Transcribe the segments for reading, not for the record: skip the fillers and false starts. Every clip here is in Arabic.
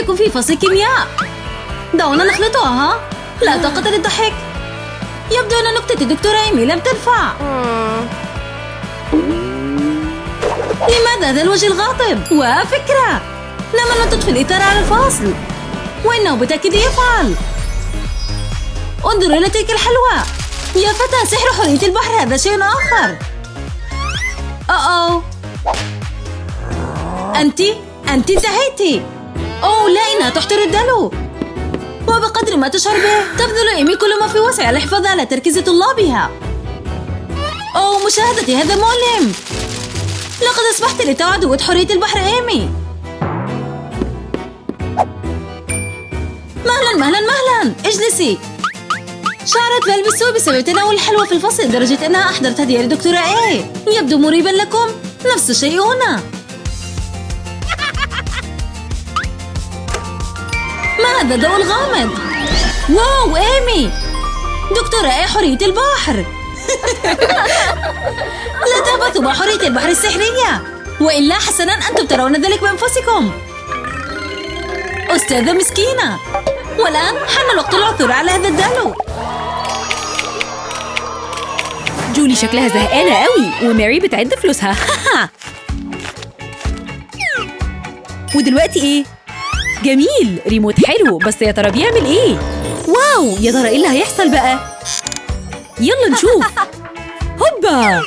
بكم في فصل كيمياء. دعونا نخلطها. لا طاقة للضحك. يبدو أن نكتة الدكتورة إيمي لم تنفع. لماذا هذا الوجه الغاضب؟ وفكرة، لما أن تطفي الإطار على الفاصل، وإنه بالتأكيد يفعل. انظروا إلى تلك الحلوى. يا فتى، سحر حرية البحر هذا شيء آخر. أوه، أنت انتهيتِ. أوه لا، إنها تحتر الدلو. وبقدر ما تشعر به تبذل إيمي كل ما في وسعها للحفاظ على تركيز طلابها. أوه مشاهدتي، هذا مؤلم. لقد أصبحت لتو عدوة حرية البحر إيمي. مهلا، اجلسي. شعرت فال بالسوء بسبب تناول الحلوى في الفصل لدرجة أنها أحضرت هدية لدكتورة إيه. يبدو مريبا لكم. نفس الشيء هنا. ما هذا الضوء الغامض؟ واو إيمي، دكتورة إيه حرية البحر. لا تهبطوا مع حرية البحر السحرية، وإلا حسنا أنتم ترون ذلك بأنفسكم. أستاذة مسكينة، والآن حان الوقت العثور على هذا الدلو. جولي شكلها زهقانة قوي، وماري بتعد فلوسها. ودلوقتي ايه؟ جميل، ريموت حلو، بس يا ترى بيعمل ايه؟ واو، يا ترى ايه اللي هيحصل بقى؟ يلا نشوف. هوبا،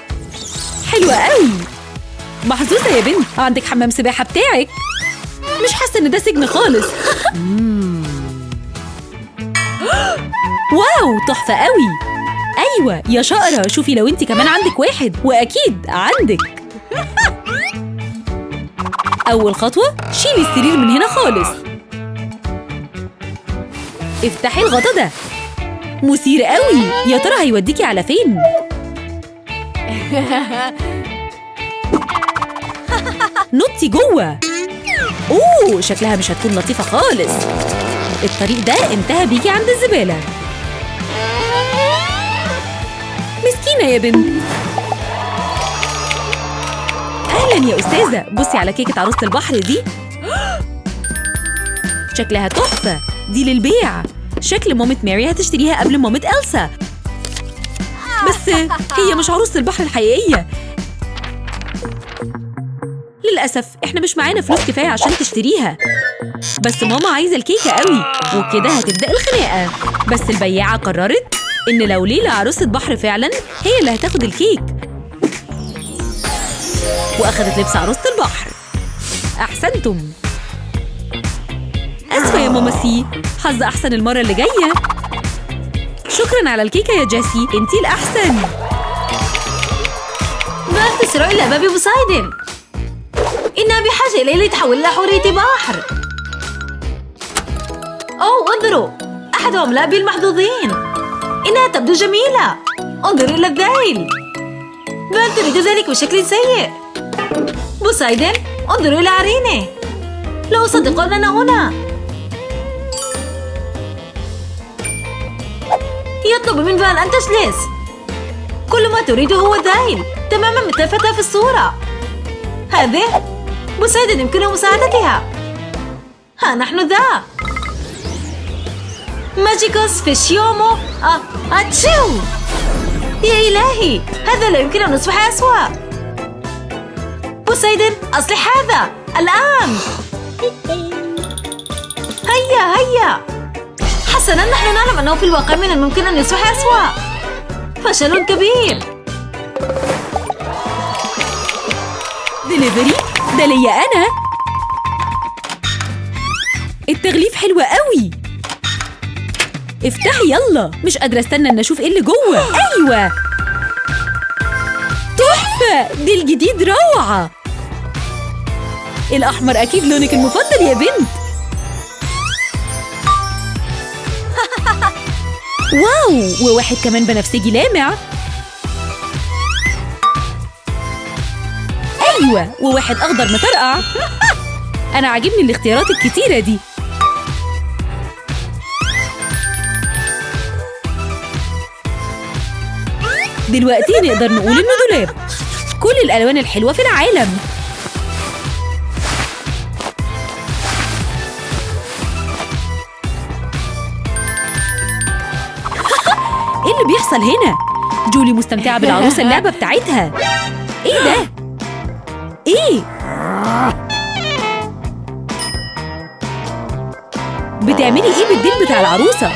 حلوة قوي. محظوظة يا بنت، عندك حمام سباحة بتاعك. مش حاسة ان ده سجن خالص. واو، تحفة قوي. ايوه يا شقرة، شوفي لو انت كمان عندك واحد، واكيد عندك. اول خطوة، شيلي السرير من هنا خالص. افتحي الغطا ده. مثير قوي، يا ترى هيوديكي على فين؟ نطي جوه. اوه، شكلها مش هتكون لطيفة خالص. الطريق ده انتهى بيكي عند الزبالة. مسكينة يا بنت. أهلا يا أستاذة، بصي على كيكة عروسة البحر دي. شكلها تحفة، دي للبيع. شكل مامة ماري هتشتريها قبل مامة إلسا. بس هي مش عروسة البحر الحقيقية. للأسف احنا مش معانا فلوس كفاية عشان تشتريها. بس ماما عايزة الكيكة قوي، وكده هتبدأ الخناقة. بس البياعة قررت إن لو ليلى عروسة بحر فعلا، هي اللي هتاخد الكيك. وأخدت لبس عروسة البحر. أحسنتم. أسفة يا ماما سي، حظ أحسن المرة اللي جاية. شكرا على الكيكة يا جاسي، انتي الأحسن. لا تسرعوا إلى باب بوسايدن. إنها بحاجة إليه لتحول إلى حورية بحر. أوه انظروا، أحد عملائي المحظوظين. إنها تبدو جميلة. انظروا إلى الذيل. بل تريد ذلك بشكل سيء. بوسايدن، انظروا إلى عرينه. لا أصدق أننا هنا. يطلب من فال أن تجلس. كل ما تريده هو ذيل، تماما مثل الفتاة في الصورة. هذه بوسايدن يمكنه مساعدتها. ها نحن ذا. ماجيكوس فيشيومو أتشيو. يا إلهي، هذا لا يمكن أن يصبح أسوأ. بوسايدن، أصلح هذا الآن. هيا. حسناً، نحن نعلم أنه في الواقع من الممكن أن يصبح أسوأ. فشل كبير. ديليفري؟ ده ليا أنا. التغليف حلوة قوي. افتحي يلا، مش قادرة استنى ان اشوف ايه اللي جوه. ايوه، تحفة، دي الجديد روعة. الاحمر اكيد لونك المفضل يا بنت. واو، وواحد كمان بنفسجي لامع. ايوه، وواحد اخضر مطرقع. انا عاجبني الاختيارات الكتيرة دي. دلوقتي نقدر نقول إنه دولاب. كل الألوان الحلوة في العالم. اللي بيحصل هنا؟ جولي مستمتعة بالعروسة اللعبة بتاعتها. ايه ده؟ ايه؟ بتعملي ايه بالديل بتاع العروسة؟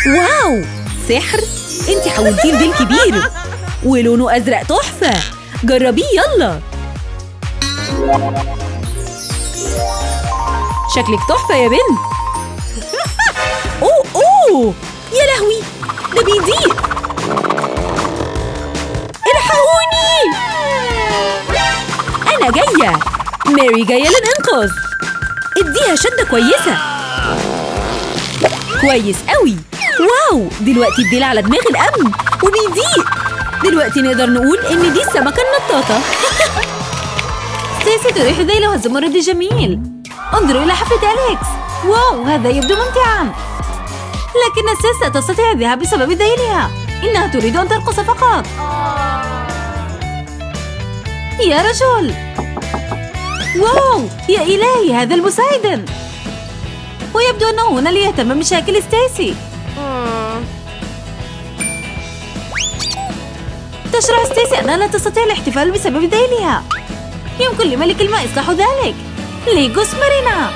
واو، سحر؟ انتي حولتيه لديل كبير ولونه ازرق تحفة. جربيه يلا. شكلك تحفة يا بنت. اوه يا لهوي، ده بيضيق. الحقوني، انا جاية. ماري جاية للإنقاذ. اديها شدة كويسة. كويس قوي. واو، دلوقتي الديل على دماغ الأمن وبيضيق. دلوقتي نقدر نقول إن دي السمكة النطاطة. ستيسي تريح ذيلها الزمردي جميل. انظروا إلى حفلة أليكس. واو، هذا يبدو ممتعاً. لكن ستيسي لا تستطيع الذهاب بسبب ذيلها. إنها تريد أن ترقص فقط. يا رجل، واو يا إلهي، هذا المساعد. ويبدو أنه هنا ليهتم بمشاكل ستيسي. تشرح ستيسي أنها لا تستطيع الاحتفال بسبب ذيلها. يمكن لملك الماء إصلاح ذلك. ليغوس مارينا.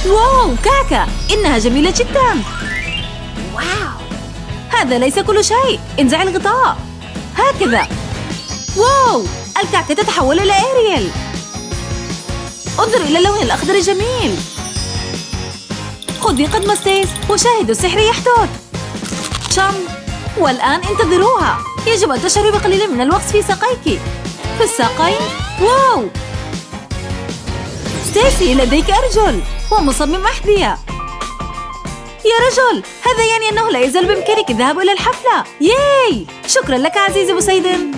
واو كعكة، إنها جميلة جدا. واو، هذا ليس كل شيء. انزع الغطاء هكذا. واو، الكعكة تتحول إلى أرييل. انظر إلى اللون الأخضر الجميل. خذي قدم ستيس وشاهدوا السحر يحدث. شم، والآن انتظروها. يجب أن تشعري بقليل من الوقت في ساقيك. في الساقين. واو، ستيسي لديك أرجل ومصمم أحذية. يا رجل، هذا يعني أنه لا يزال بإمكانك الذهاب إلى الحفلة. ياي، شكرا لك عزيزي بوسيدن.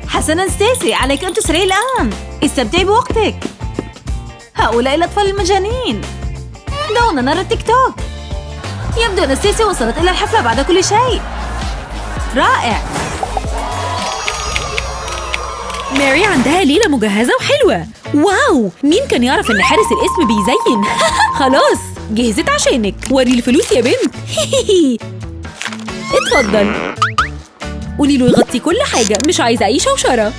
حسناً ستيسي، عليك أن تسرعي الآن. استمتعي بوقتك. هؤلاء الأطفال المجانين. دعونا نرى التيك توك. يبدو أن ستيسي وصلت إلى الحفلة بعد كل شيء. رائع. ماري عندها ليلة مجهزة وحلوة. واو، مين كان يعرف إن حارس الاسم بيزين؟ خلاص، جهزت عشانك. وري الفلوس يا بنت. اتفضل. قولي له يغطي كل حاجة، مش عايزة أي شوشرة.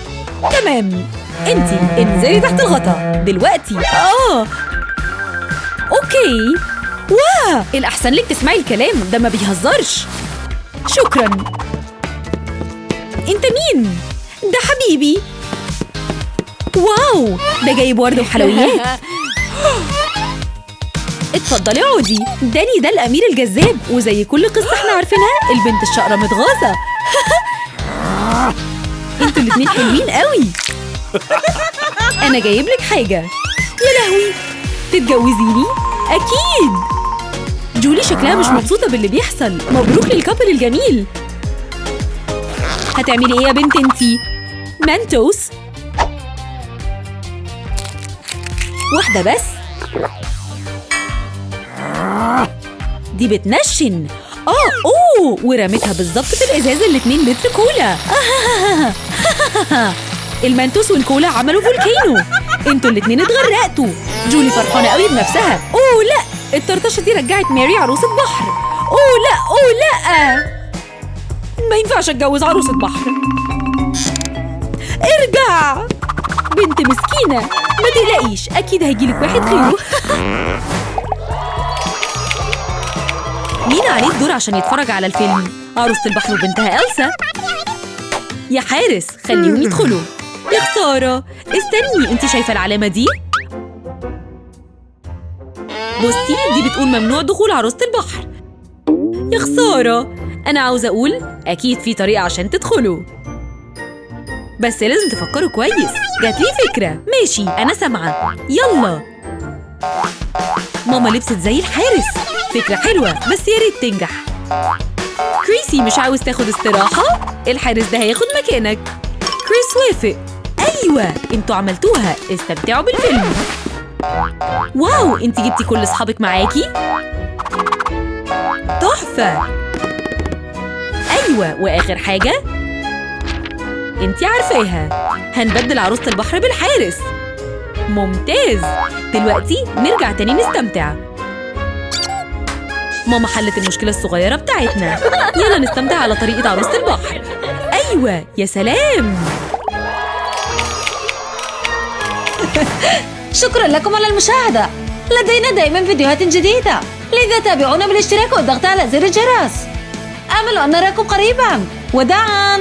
تمام، انتي انزلي تحت الغطا دلوقتي. اوكي. واو، الأحسن لك تسمعي الكلام ده، ما بيهزرش. شكرا. انت مين؟ ده حبيبي. واو، ده جايب ورد وحلويات. اتفضلي اقعدي. داني ده الأمير الجذاب، وزي كل قصة احنا عارفينها البنت الشقرة متغاظة. انتوا الاتنين حلوين قوي. انا جايب لك حاجة. يا لهوي، تتجوزيني؟ اكيد. جولي شكلها مش مبسوطة باللي بيحصل. مبروك للكابل الجميل. هتعملي ايه يا بنت انتي؟ مانتوس واحدة بس. دي بتنشن. اوه، ورمتها بالظبط في الازاز ال 2 لتر كولا. المانتوس والكولا عملوا فولكينو. انتوا الاتنين اتغرقتوا. جولي فرحانة قوي بنفسها. اوه لا، الطرطشة دي رجعت ماري عروسة بحر. اوه لا، اوه لا، ما ينفعش اتجوز عروسة بحر. ارجع بنت مسكينة، ما تقلقيش، اكيد هيجيلك واحد غيره. مين عليه الدور عشان يتفرج على الفيلم؟ عروسة البحر وبنتها إلسا. يا حارس، خليهم يدخلوا. يا خسارة، استني، انت شايفة العلامة دي؟ بصي، دي بتقول ممنوع دخول عروسة البحر. يا خسارة، أنا عاوزة أقول أكيد في طريقة عشان تدخلوا، بس لازم تفكروا كويس. جاتلي فكرة. ماشي، أنا سامعة. يلا. ماما لبست زي الحارس. فكرة حلوة، بس يا ريت تنجح. كريسي، مش عاوز تاخد استراحة؟ الحارس ده هياخد مكانك. كريس وافق. أيوة، انتوا عملتوها. استمتعوا بالفيلم. واو، انتي جبتي كل أصحابك معاكي؟ تحفة. أيوة، وآخر حاجة انتي عارفاها، هنبدل عروسة البحر بالحارس. ممتاز. دلوقتي نرجع تاني نستمتع. ماما حلت المشكلة الصغيرة بتاعتنا. يلا نستمتع على طريقة عروسة البحر. أيوة، يا سلام. شكرا لكم على المشاهدة. لدينا دائما فيديوهات جديدة، لذا تابعونا بالاشتراك والضغط على زر الجرس. آمل أن نراكم قريبا. وداعاً.